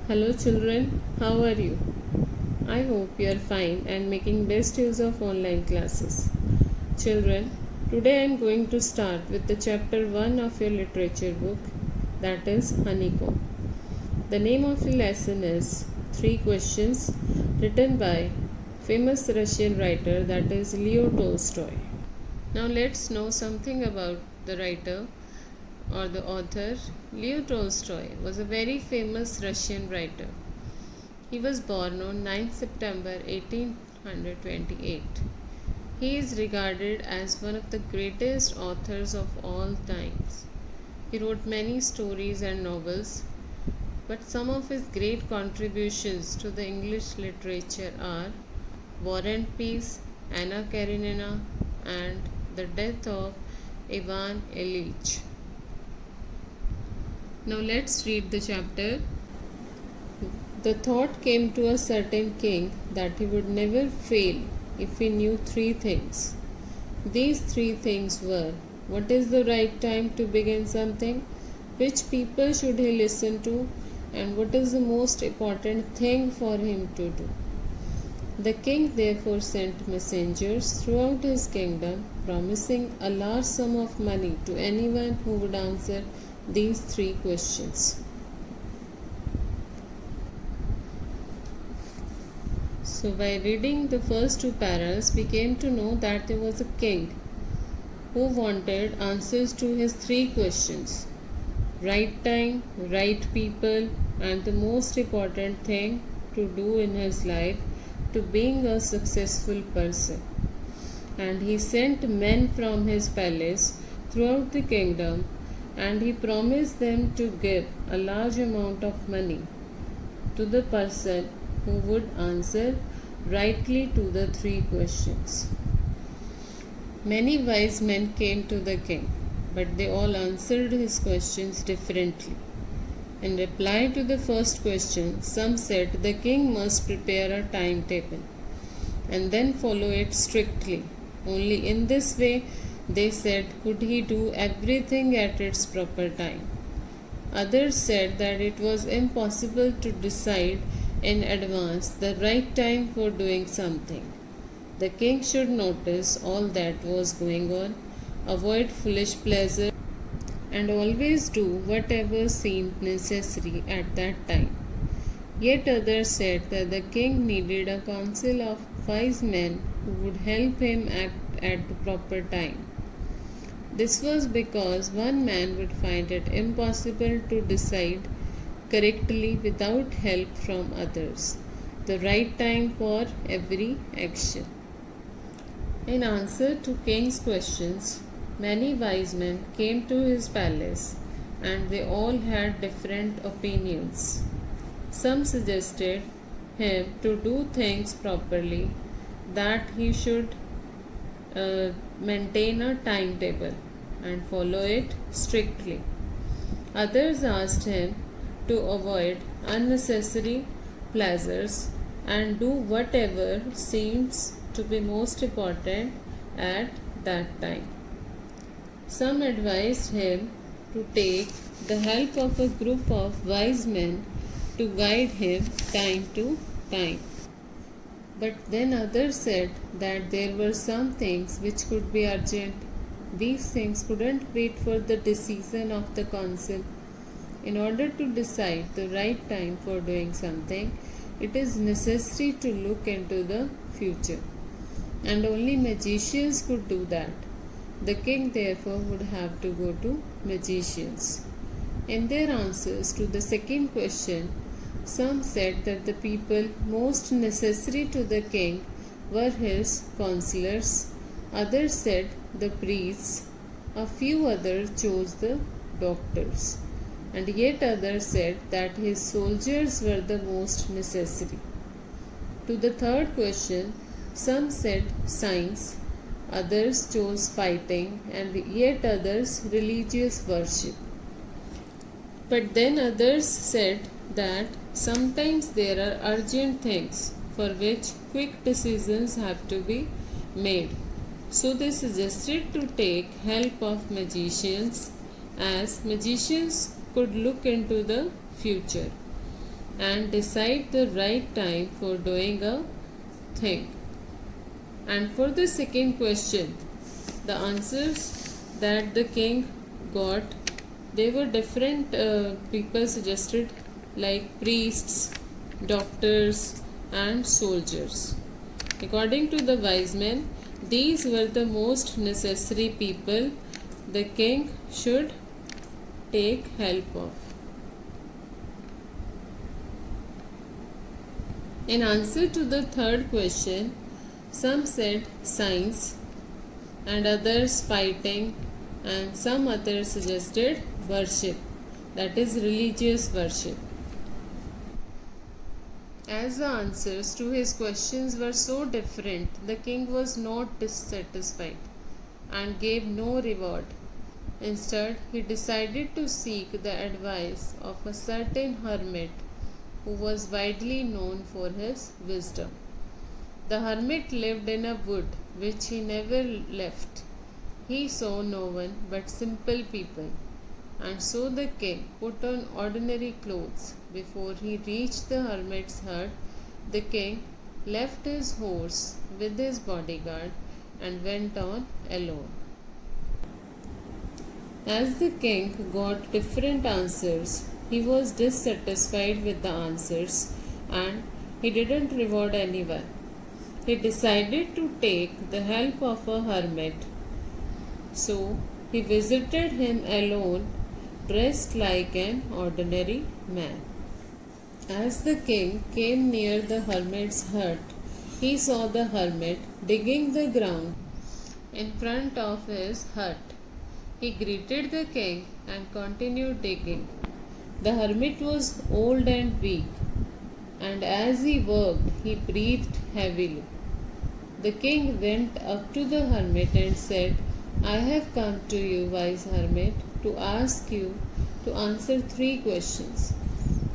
Hello children, how are you? I hope you are fine and making best use of online classes. Children, today I am going to start with the chapter 1 of your literature book, that is Honeycomb. The name of the lesson is 3 Questions, written by famous Russian writer, that is Leo Tolstoy. Now let's know something about the writer or the author. Leo Tolstoy was a very famous Russian writer. He was born on 9th September 1828. He is regarded as one of the greatest authors of all times. He wrote many stories and novels, but some of his great contributions to the English literature are War and Peace, Anna Karenina, and The Death of Ivan Ilyich. Now let's read the chapter. The thought came to a certain king that he would never fail if he knew 3 things. These 3 things were: what is the right time to begin something, which people should he listen to, and what is the most important thing for him to do. The king therefore sent messengers throughout his kingdom, promising a large sum of money to anyone who would answer these 3 questions. So, by reading the first 2 paras, we came to know that there was a king who wanted answers to his 3 questions: right time, right people, and the most important thing to do in his life to being a successful person. And he sent men from his palace throughout the kingdom, and he promised them to give a large amount of money to the person who would answer rightly to the 3 questions. Many wise men came to the king, but they all answered his questions differently. In reply to the first question, some said the king must prepare a timetable and then follow it strictly. Only in this way, they said, could he do everything at its proper time. Others said that it was impossible to decide in advance the right time for doing something. The king should notice all that was going on, avoid foolish pleasure, and always do whatever seemed necessary at that time. Yet others said that the king needed a council of wise men who would help him act at the proper time. This was because one man would find it impossible to decide correctly without help from others, the right time for every action. In answer to king's questions, many wise men came to his palace, and they all had different opinions. Some suggested him to do things properly, that he should maintain a timetable and follow it strictly. Others asked him to avoid unnecessary pleasures and do whatever seems to be most important at that time. Some advised him to take the help of a group of wise men to guide him time to time. But then others said that there were some things which could be urgent. These things couldn't wait for the decision of the council. In order to decide the right time for doing something, it is necessary to look into the future, and only magicians could do that. The king therefore would have to go to magicians. In their answers to the second question, some said that the people most necessary to the king were his counselors, others said the priests, a few others chose the doctors, and yet others said that his soldiers were the most necessary. To the third question, some said science, others chose fighting, and yet others religious worship. But then others said that sometimes there are urgent things for which quick decisions have to be made. So they suggested to take help of magicians, as magicians could look into the future. and decide the right time for doing a thing. And for the second question, the answers that the king got, they were different. People suggested, like priests, doctors, and soldiers. According to the wise men, these were the most necessary people the king should take help of. In answer to the third question, some said science, and others fighting, and some others suggested worship, that is, religious worship. As the answers to his questions were so different, the king was not dissatisfied and gave no reward. Instead, he decided to seek the advice of a certain hermit who was widely known for his wisdom. The hermit lived in a wood which he never left. He saw no one but simple people, and so the king put on ordinary clothes. Before he reached the hermit's hut, the king left his horse with his bodyguard and went on alone. As the king got different answers, he was dissatisfied with the answers and he didn't reward anyone. He decided to take the help of a hermit. So he visited him alone, dressed like an ordinary man. As the king came near the hermit's hut, he saw the hermit digging the ground in front of his hut. He greeted the king and continued digging. The hermit was old and weak, and as he worked, he breathed heavily. The king went up to the hermit and said, I have come to you, wise hermit, to ask you to answer 3 questions.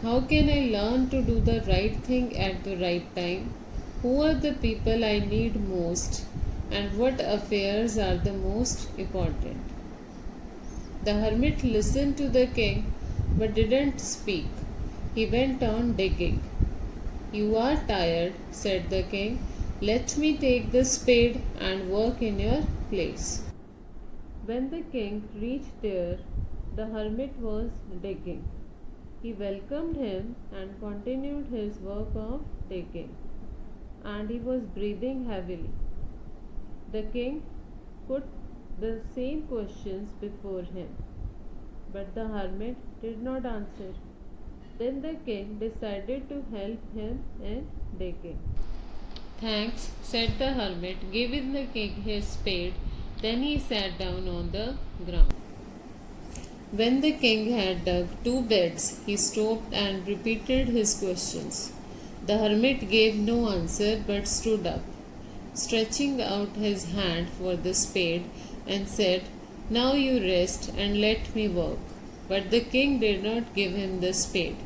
How can I learn to do the right thing at the right time? Who are the people I need most? And what affairs are the most important? The hermit listened to the king but didn't speak. He went on digging. You are tired, said the king. Let me take the spade and work in your place. When the king reached there, the hermit was digging. He welcomed him and continued his work of digging, and he was breathing heavily. The king put the same questions before him, but the hermit did not answer. Then the king decided to help him in digging. Thanks, said the hermit, giving the king his spade. Then he sat down on the ground. When the king had dug 2 beds, he stopped and repeated his questions. The hermit gave no answer but stood up, stretching out his hand for the spade, and said, Now you rest and let me work. But the king did not give him the spade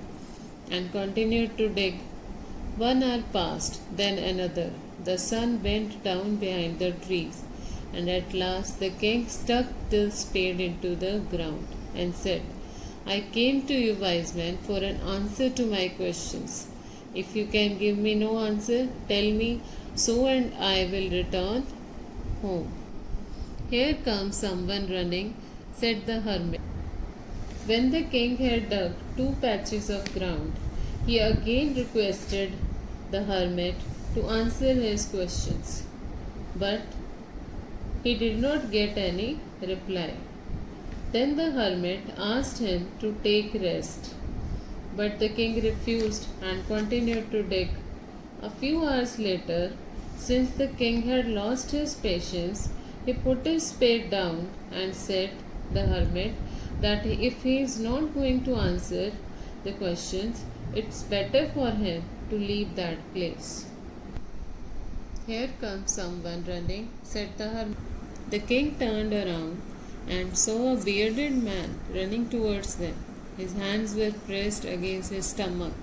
and continued to dig. 1 hour passed, then another. The sun went down behind the trees, and at last the king stuck the spade into the ground and said, I came to you, wise man, for an answer to my questions. If you can give me no answer, tell me so, and I will return home. Here comes someone running, said the hermit. When the king had dug 2 patches of ground, he again requested the hermit to answer his questions, but he did not get any reply. Then the hermit asked him to take rest, but the king refused and continued to dig. A few hours later, since the king had lost his patience, he put his spade down and said the hermit that if he is not going to answer the questions, it's better for him to leave that place. Here comes someone running, said the hermit. The king turned around and saw a bearded man running towards them. His hands were pressed against his stomach,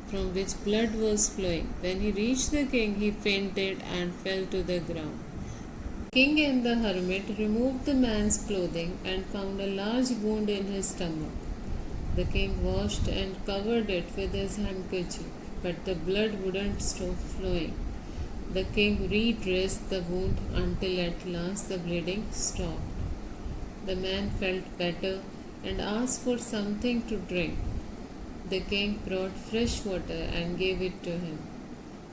from which blood was flowing. When he reached the king, he fainted and fell to the ground. The king and the hermit removed the man's clothing and found a large wound in his stomach. The king washed and covered it with his handkerchief, but the blood wouldn't stop flowing. The king redressed the wound until at last the bleeding stopped. The man felt better and asked for something to drink. The king brought fresh water and gave it to him.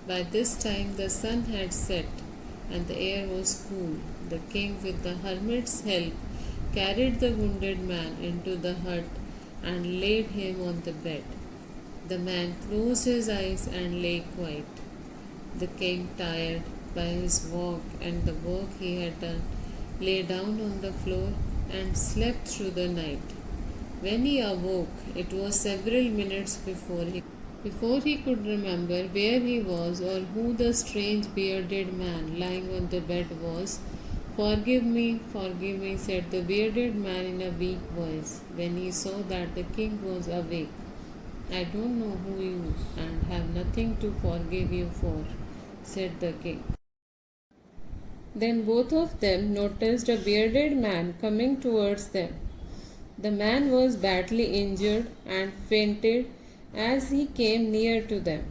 By this time the sun had set and the air was cool. The king, with the hermit's help, carried the wounded man into the hut and laid him on the bed. The man closed his eyes and lay quiet. The king, tired by his walk and the work he had done, lay down on the floor and slept through the night. When he awoke, it was several minutes before he could remember where he was or who the strange bearded man lying on the bed was. Forgive me, said the bearded man in a weak voice, when he saw that the king was awake. I don't know who you and have nothing to forgive you for, said the king. Then both of them noticed a bearded man coming towards them. The man was badly injured and fainted as he came near to them.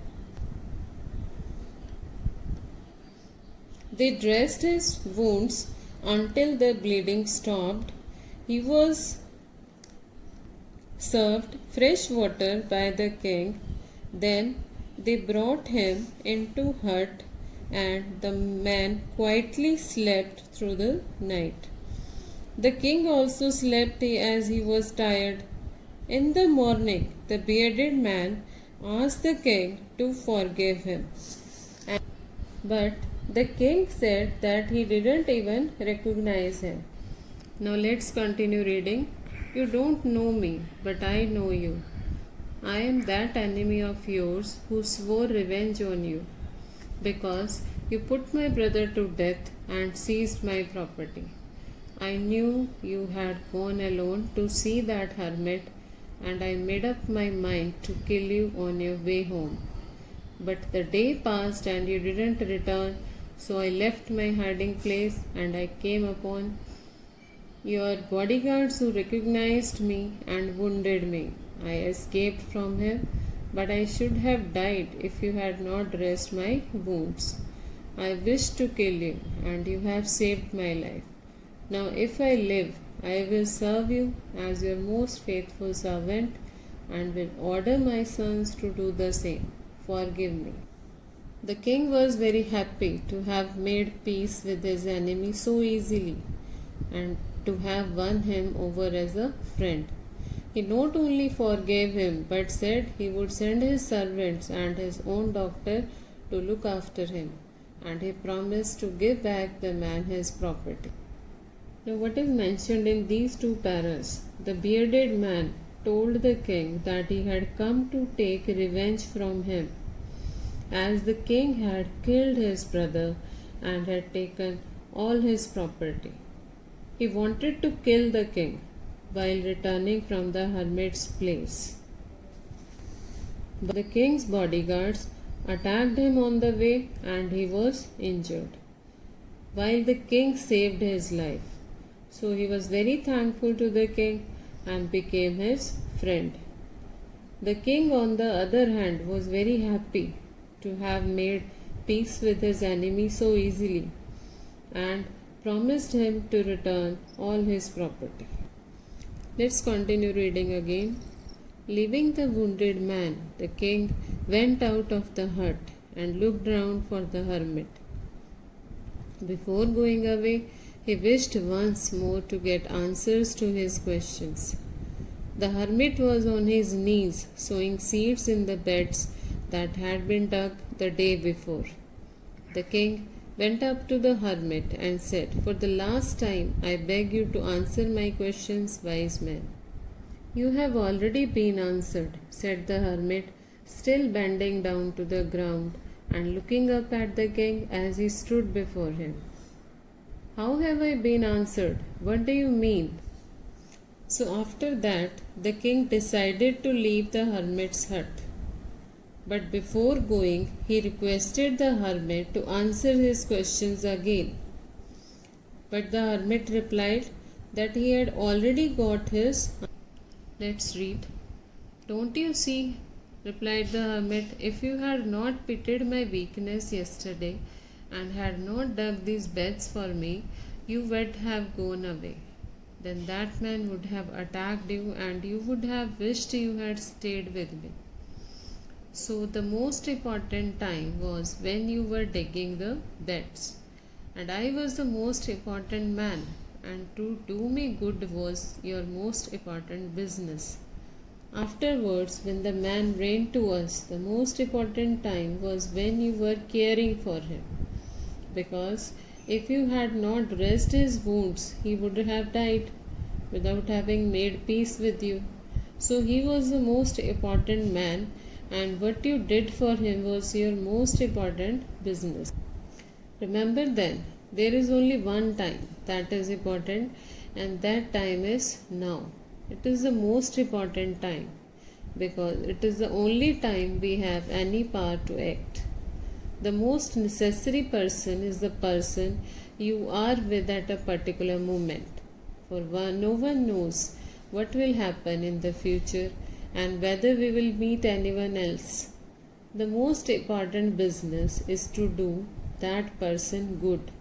They dressed his wounds until the bleeding stopped. He was served fresh water by the king. Then they brought him into hut and the man quietly slept through the night. The king also slept as he was tired. In the morning, the bearded man asked the king to forgive him. But the king said that he didn't even recognize him. Now let's continue reading. You don't know me, but I know you. I am that enemy of yours who swore revenge on you, because you put my brother to death and seized my property. I knew you had gone alone to see that hermit, and I made up my mind to kill you on your way home. But the day passed and you didn't return, so I left my hiding place and I came upon your bodyguards who recognized me and wounded me. I escaped from him, but I should have died if you had not dressed my wounds. I wished to kill you, and you have saved my life. Now, if I live, I will serve you as your most faithful servant and will order my sons to do the same. Forgive me. The king was very happy to have made peace with his enemy so easily and to have won him over as a friend. He not only forgave him but said he would send his servants and his own doctor to look after him, and he promised to give back the man his property. Now, what is mentioned in these two paras? The bearded man told the king that he had come to take revenge from him, as the king had killed his brother and had taken all his property. He wanted to kill the king while returning from the hermit's place. But the king's bodyguards attacked him on the way and he was injured, while the king saved his life. So he was very thankful to the king and became his friend. The king, on the other hand, was very happy to have made peace with his enemy so easily and promised him to return all his property. Let's continue reading again. Leaving the wounded man, the king went out of the hut and looked round for the hermit. Before going away, he wished once more to get answers to his questions. The hermit was on his knees sowing seeds in the beds that had been dug the day before. The king went up to the hermit and said, "For the last time, I beg you to answer my questions, wise man." "You have already been answered," said the hermit, still bending down to the ground and looking up at the king as he stood before him. "How have I been answered? What do you mean?" So after that, the king decided to leave the hermit's hut. But before going, he requested the hermit to answer his questions again. But the hermit replied that he had already got his. Let's read. Don't you see, replied the hermit, if you had not pitied my weakness yesterday and had not dug these beds for me, you would have gone away. Then that man would have attacked you and you would have wished you had stayed with me. So the most important time was when you were digging the beds. And I was the most important man, and to do me good was your most important business. Afterwards, when the man ran to us, the most important time was when you were caring for him. Because if you had not dressed his wounds, he would have died without having made peace with you. So he was the most important man, and what you did for him was your most important business. Remember then, there is only one time that is important, and that time is now. It is the most important time because it is the only time we have any power to act. The most necessary person is the person you are with at a particular moment. For no one knows what will happen in the future and whether we will meet anyone else. The most important business is to do that person good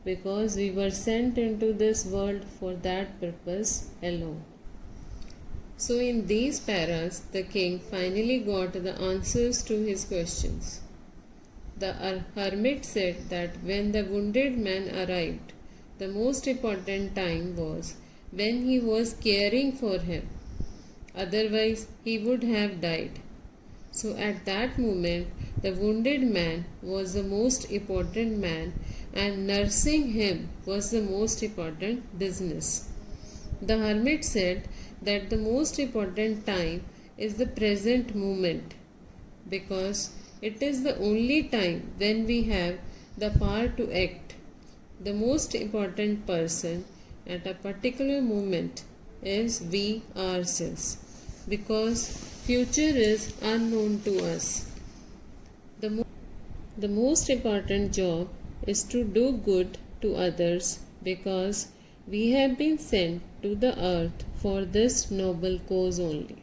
because we were sent into this world for that purpose alone. So, in these paras, the king finally got the answers to his questions. The hermit said that when the wounded man arrived, the most important time was when he was caring for him. Otherwise, he would have died. So, at that moment, the wounded man was the most important man, and nursing him was the most important business. The hermit said that the most important time is the present moment because it is the only time when we have the power to act. The most important person at a particular moment is we ourselves because future is unknown to us. The most important job is to do good to others because we have been sent to the earth for this noble cause only.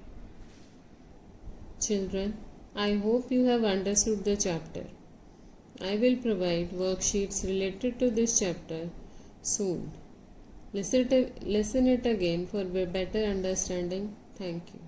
Children, I hope you have understood the chapter. I will provide worksheets related to this chapter soon. Listen it again for better understanding. Thank you.